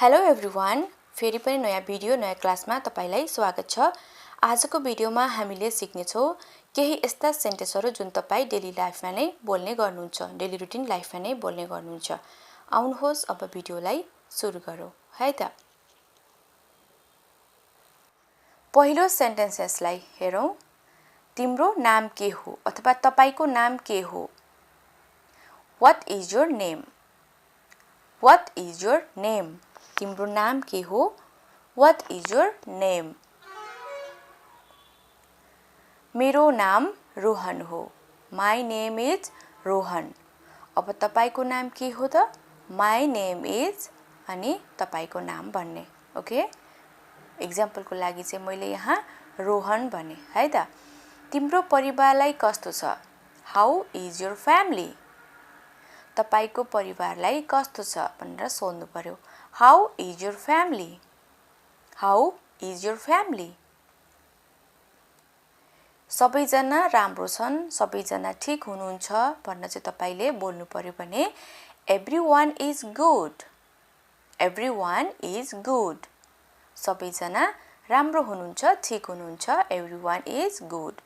Hello everyone, फेरि पनि नयाँ भिडियो नयाँ क्लासमा तपाईलाई स्वागत छ। आजको भिडियोमा हामीले सिक्नेछौँ केही यस्ता सेन्टेन्सहरू जुन तपाई डेली लाइफमा नै बोल्ने गर्नुहुन्छ, डेली रुटिन लाइफमा नै बोल्ने गर्नुहुन्छ। आउनुहोस् अब भिडियोलाई सुरु गरौँ है त। पहिलो सेन्टेन्सेसलाई हेरौँ। तिम्रो नाम के हो अथवा तपाईको नाम के हो? What is your name? What is your name? तिम्रो नाम के हो? What is your name? मेरो नाम रोहन हो। My name is Rohan. अब तपाईको नाम के हो त? My name is अनि तपाईको नाम भन्ने। ओके? एक्जाम्पलको लागि चाहिँ मैले यहाँ रोहन भने है त। तिम्रो परिवारलाई कस्तो छ? How is your family? तपाईको परिवारलाई कस्तो छ भनेर सोध्नु पर्यो। How is your family? How is your family? सबैजना राम्रो छन्, सबैजना ठीक हुनुहुन्छ भन्न चाहिँ तपाईले बोल्नु पर्यो भने everyone is good. Everyone is good. सबैजना राम्रो हुनुहुन्छ, ठीक हुनुहुन्छ। Everyone is good.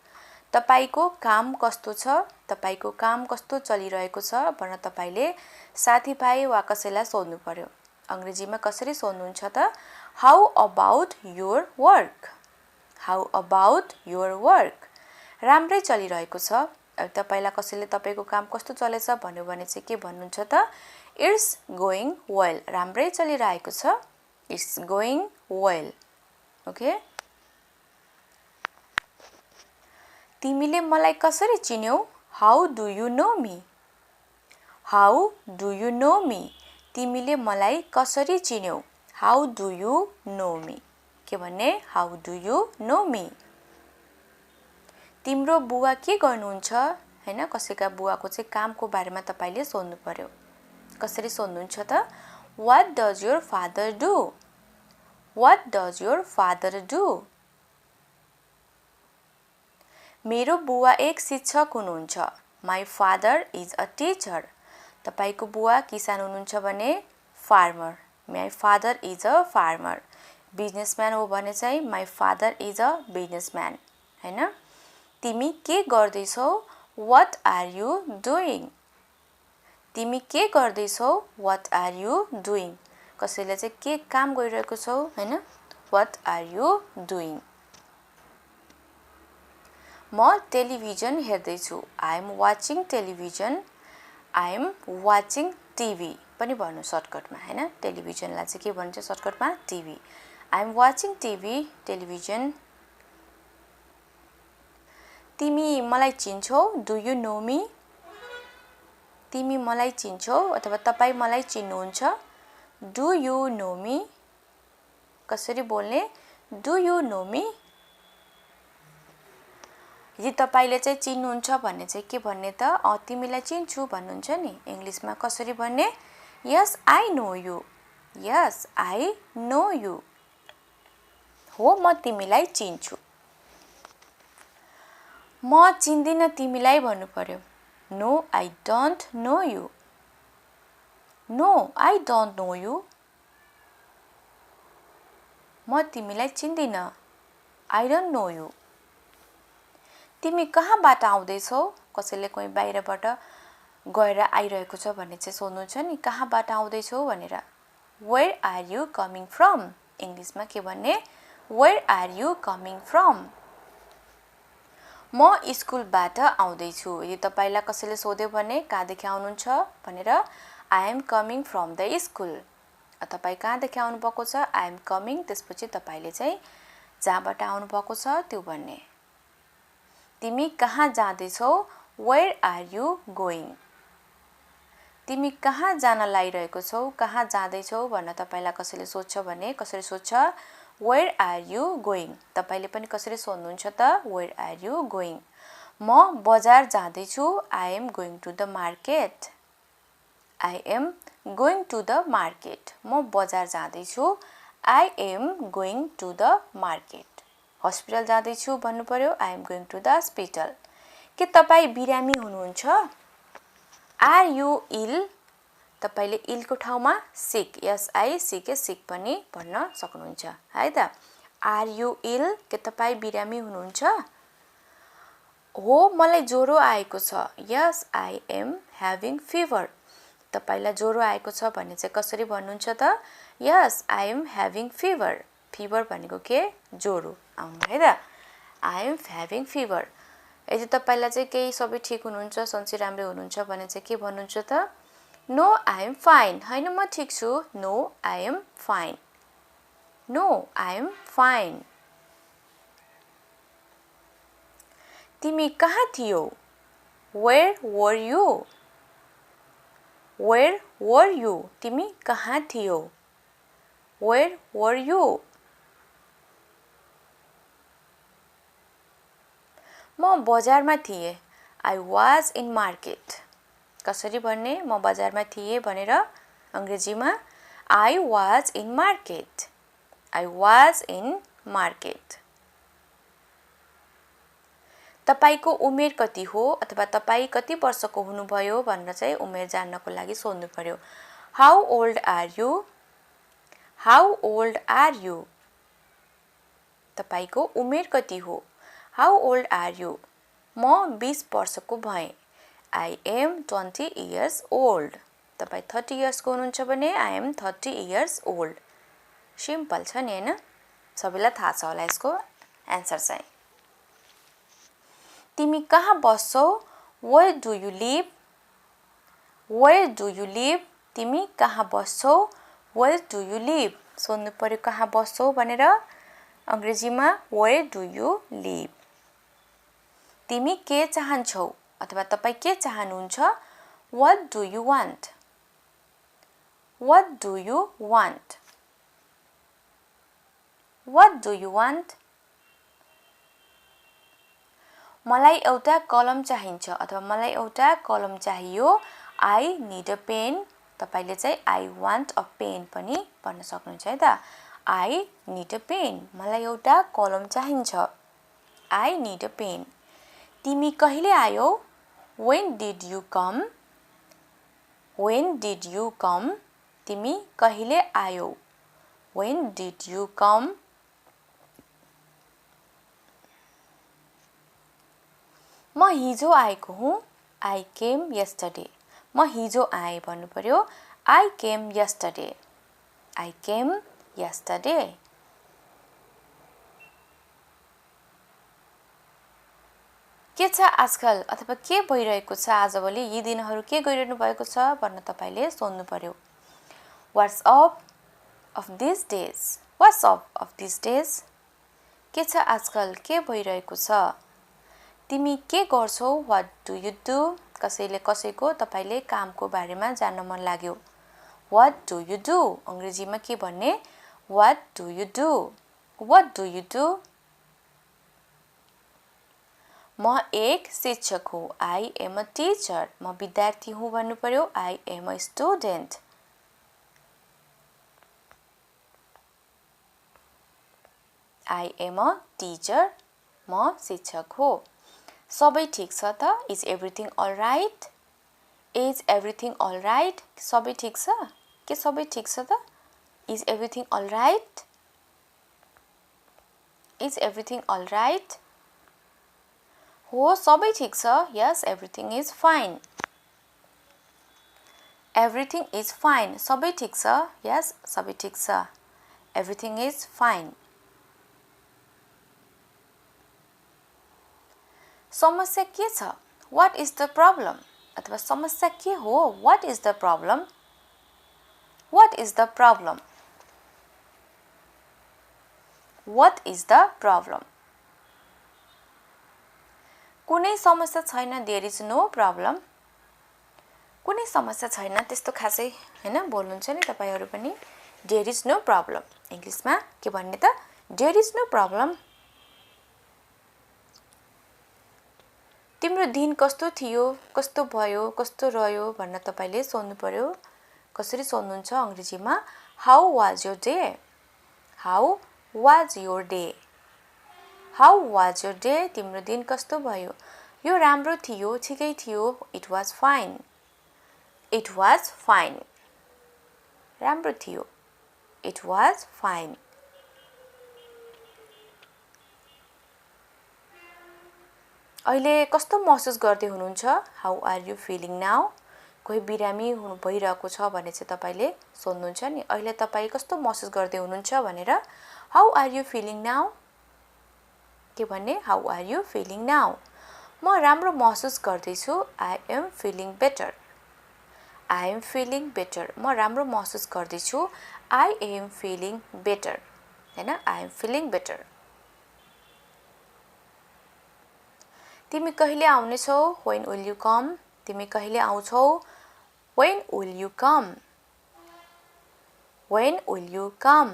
तपाईको काम कस्तो छ? तपाईको काम कस्तो चलिरहेको छ भन्न तपाईले साथीभाइ वा कसैलाई सोध्नु पर्यो। अंग्रेजीमा कसरी सोध्नुहुन्छ त? How about your work? How about your work? राम्रै चलिरहेको छ। अब तपाईलाई कसैले तपाईको काम कस्तो चलेछ भन्यो भने चाहिँ के भन्नुहुन्छ त? It's going well. राम्रै चलिरहेको छ। It's going well. ओके? तिमीले मलाई कसरी चिन्यौ? How do you know me? How do you know me? तिमीले मलाई कसरी चिन्यौ? How do you know me? के भन्ने? How do you know me? तिम्रो बुवा के गर्नुहुन्छ? हैन, कसैका बुवाको चाहिँ कामको बारेमा तपाईले सोध्नु पर्यो। कसरी सोध्नुहुन्छ त? What does your father do? What does your father do? मेरो बुवा एक शिक्षक हुनुहुन्छ। My father is a teacher. तपाईको बुवा किसान हुनुहुन्छ भने farmer. My father is a farmer. Businessman हो भने चाहिँ my father is a businessman. हैन? तिमी के गर्दैछौ? What are you doing? तिमी के गर्दैछौ? What are you doing? कसैले चाहिँ के काम गरिरहेको छौ? हैन? What are you doing? म टेलिभिजन हेर्दै छु। I am watching television. I am watching TV पनि भन्नु सर्टकटमा हैन। टेलिभिजनलाई चाहिँ के भन्छ सर्टकटमा? TV. I am watching TV, television. तिमी मलाई चिन्छौ? Do you know me? तिमी मलाई चिन्छौ अथवा तपाई मलाई चिन्नुहुन्छ? Do you know me? कसरी बोल्ने? Do you know me? यदि तपाईले चाहिँ चिन्नुहुन्छ भन्ने चाहिँ के भन्ने त? तिमीलाई चिन्छु भन्नुहुन्छ नि। इंग्लिशमा कसरी भन्ने? Yes, I know you. Yes, I know you. हो, म तिमीलाई चिन्छु। म चिन्दिन तिमीलाई भन्नु पर्यो। No, I don't know you. No, I don't know you. म तिमीलाई चिन्दिन। I don't know you. तिमी कहाँबाट आउँदैछौ? कसैले कोही बाहिरबाट गएर आइरहेको छ भन्ने चाहिँ सोध्नुहुन्छ नि, कहाँबाट आउँदैछौ भनेर। Where are you coming from? इंग्लिशमा के भन्ने? Where are you coming from? म स्कुलबाट आउँदै छु। यदि तपाईलाई कसैले सोध्यो भने कहाँदेखि आउनुहुन्छ भनेर I am coming from the school. तपाई कहाँदेखि आउनु भएको छ? I am coming, त्यसपछि तपाईले चाहिँ जहाँबाट आउनु भएको छ त्यो भन्ने। तिमी कहाँ जाँदैछौ? Where are you going? तिमी कहाँ जान लागिरहेको छौ? कहाँ जाँदैछौ भन्न तपाईलाई कसैले सोध्छ भने कसरी सोध्छ? Where are you going? तपाईले पनि कसरी सोध्नुहुन्छ त? Where are you going? म बजार जाँदै छु। I am going to the market. I am going to the market. म बजार जाँदै छु। I am going to the market. Hospital जाँदै छु भन्नु पर्यो। I am going to the hospital. के तपाई बिरामी हुनुहुन्छ? Are you ill? तपाईले इलको ठाउँमा सिक SICK सिक पनि भन्न सक्नुहुन्छ है त आर यु इल के तपाई बिरामी हुनुहुन्छ हो मलाई ज्वरो आएको छ yes I am having fever तपाईलाई ज्वरो आएको छ भने चाहिँ कसरी भन्नुहुन्छ त yes I am having fever fever भनेको के ज्वरो आउनु है त आई एम ह्याभिङ फिभर यदि तपाईलाई चाहिँ केही सबै ठीक हुनुहुन्छ सन्चै राम्रै हुनुहुन्छ भने चाहिँ के भन्नुहुन्छ त नो आई एम फाइन हैन म ठीक छु no I am fine no I am fine तिमी कहाँ थियौ where were you where were you तिमी कहाँ थियौ वेयर वर यु म बजारमा थिए आई वाज इन मार्केट कसरी भन्ने म बजारमा थिए भनेर अंग्रेजीमा I was in market I was in market तपाईको उमेर कति हो अथवा तपाई कति वर्षको हुनुभयो भनेर चाहिँ उमेर जान्नको लागि सोध्नु पर्यो how old are you how old are you तपाईको उमेर कति हो हाउ ओल्ड आर यु म 20 वर्षको भएँ आई एम 20 इयर्स ओल्ड तपाई 30 इयर्स को हुनुहुन्छ भने I am 30 years old simple छ नि हैन सबैलाई थाहा छ होला यसको आन्सर चाहिँ तिमी कहाँ बस्छौ where do you live where do you live तिमी कहाँ बस्छौ वेयर डु यु लिभ सोध्नु पर्यो कहाँ बस्छौ भनेर अंग्रेजीमा वेयर डु यु लिभ तिमी के चाहन्छौ अथवा तपाई के चाहनुहुन्छ what do you want what do you want what do you want मलाई एउटा कलम चाहिन्छ अथवा मलाई एउटा कलम चाहियो आई नीड अ पेन तपाईले चाहिँ आई वान्ट अ पेन पनि भन्न सक्नुहुन्छ है त आई नीड अ पेन मलाई एउटा कलम चाहिन्छ आई नीड अ पेन तिमी कहिले आयौ when did you come when did you come तिमी कहिले आयौ when did you come म हिजो आएको हुँ I came yesterday म हिजो आए भन्नु पर्यो I came yesterday I came yesterday के छ आजकल अथवा के भइरहेको छ आजभोलि यी दिनहरु के गरिरहनु भएको छ भन्न तपाईले सोध्नु पर्यो What's up of these days What's up of these days के छ आजकल के भइरहेको छ तिमी के गर्छौ What do you do कसैले कसैको तपाईले कामको बारेमा जान्न मन लाग्यो What do you do अंग्रेजीमा के भन्ने What do you do What do you do म एक शिक्षक हुँ I am a teacher म विद्यार्थी हुँ भन्नु पर्यो I am a student I am a teacher म शिक्षक हो सबै ठीक छ त Is everything all right Is everything all right सबै ठीक छ के सबै ठीक छ त Is everything all right Is everything all right हो सबै ठीक छ Yes everything is fine Everything is fine सबै ठीक छ Yes सबै ठीक छ Everything is fine समस्या के छ What is the problem अथवा समस्या के हो What is the problem What is the problem What is the problem कुनै समस्या छैन There is no problem कुनै समस्या छैन त्यस्तो खासै हैन बोल्नुहुन्छ नि तपाईहरु पनि There is no problem इंग्लिशमा के भन्ने त There is no problem तिम्रो दिन कस्तो थियो कस्तो भयो कस्तो रह्यो भन्न तपाईले सोध्नु पर्यो कसरी सोध्नुहुन्छ अंग्रेजीमा How was your day How was your day How was your day तिम्रो दिन कस्तो भयो यो राम्रो थियो ठिकै थियो It was fine It was fine. राम्रो थियो. It was fine. अहिले कस्तो महसुस गर्दै हुनुहुन्छ? How are you feeling now? कोही बिरामी भइरहेको छ भने चाहिँ तपाईले सोध्नुहुन्छ नि अहिले तपाई कस्तो महसुस गर्दै हुनुहुन्छ भनेर How are you feeling now? के भन्ने How are you feeling now? म राम्रो महसुस गर्दै छु. I am feeling better. I am feeling better. म राम्रो महसुस गर्दै छु. I am feeling better. हैन I am feeling better. तिमी कहिले आउने छौ? When will you come? तिमी कहिले आउँछौ? When will you come? When will you come?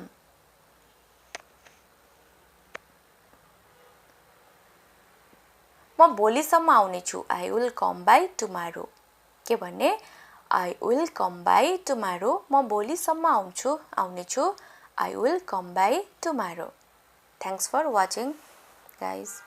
म भोलिसम्म आउने छु. I will come by tomorrow. के भन्ने I will come by tomorrow. म भोलिसम्म आउने छु. I will come by tomorrow. Thanks for watching, guys.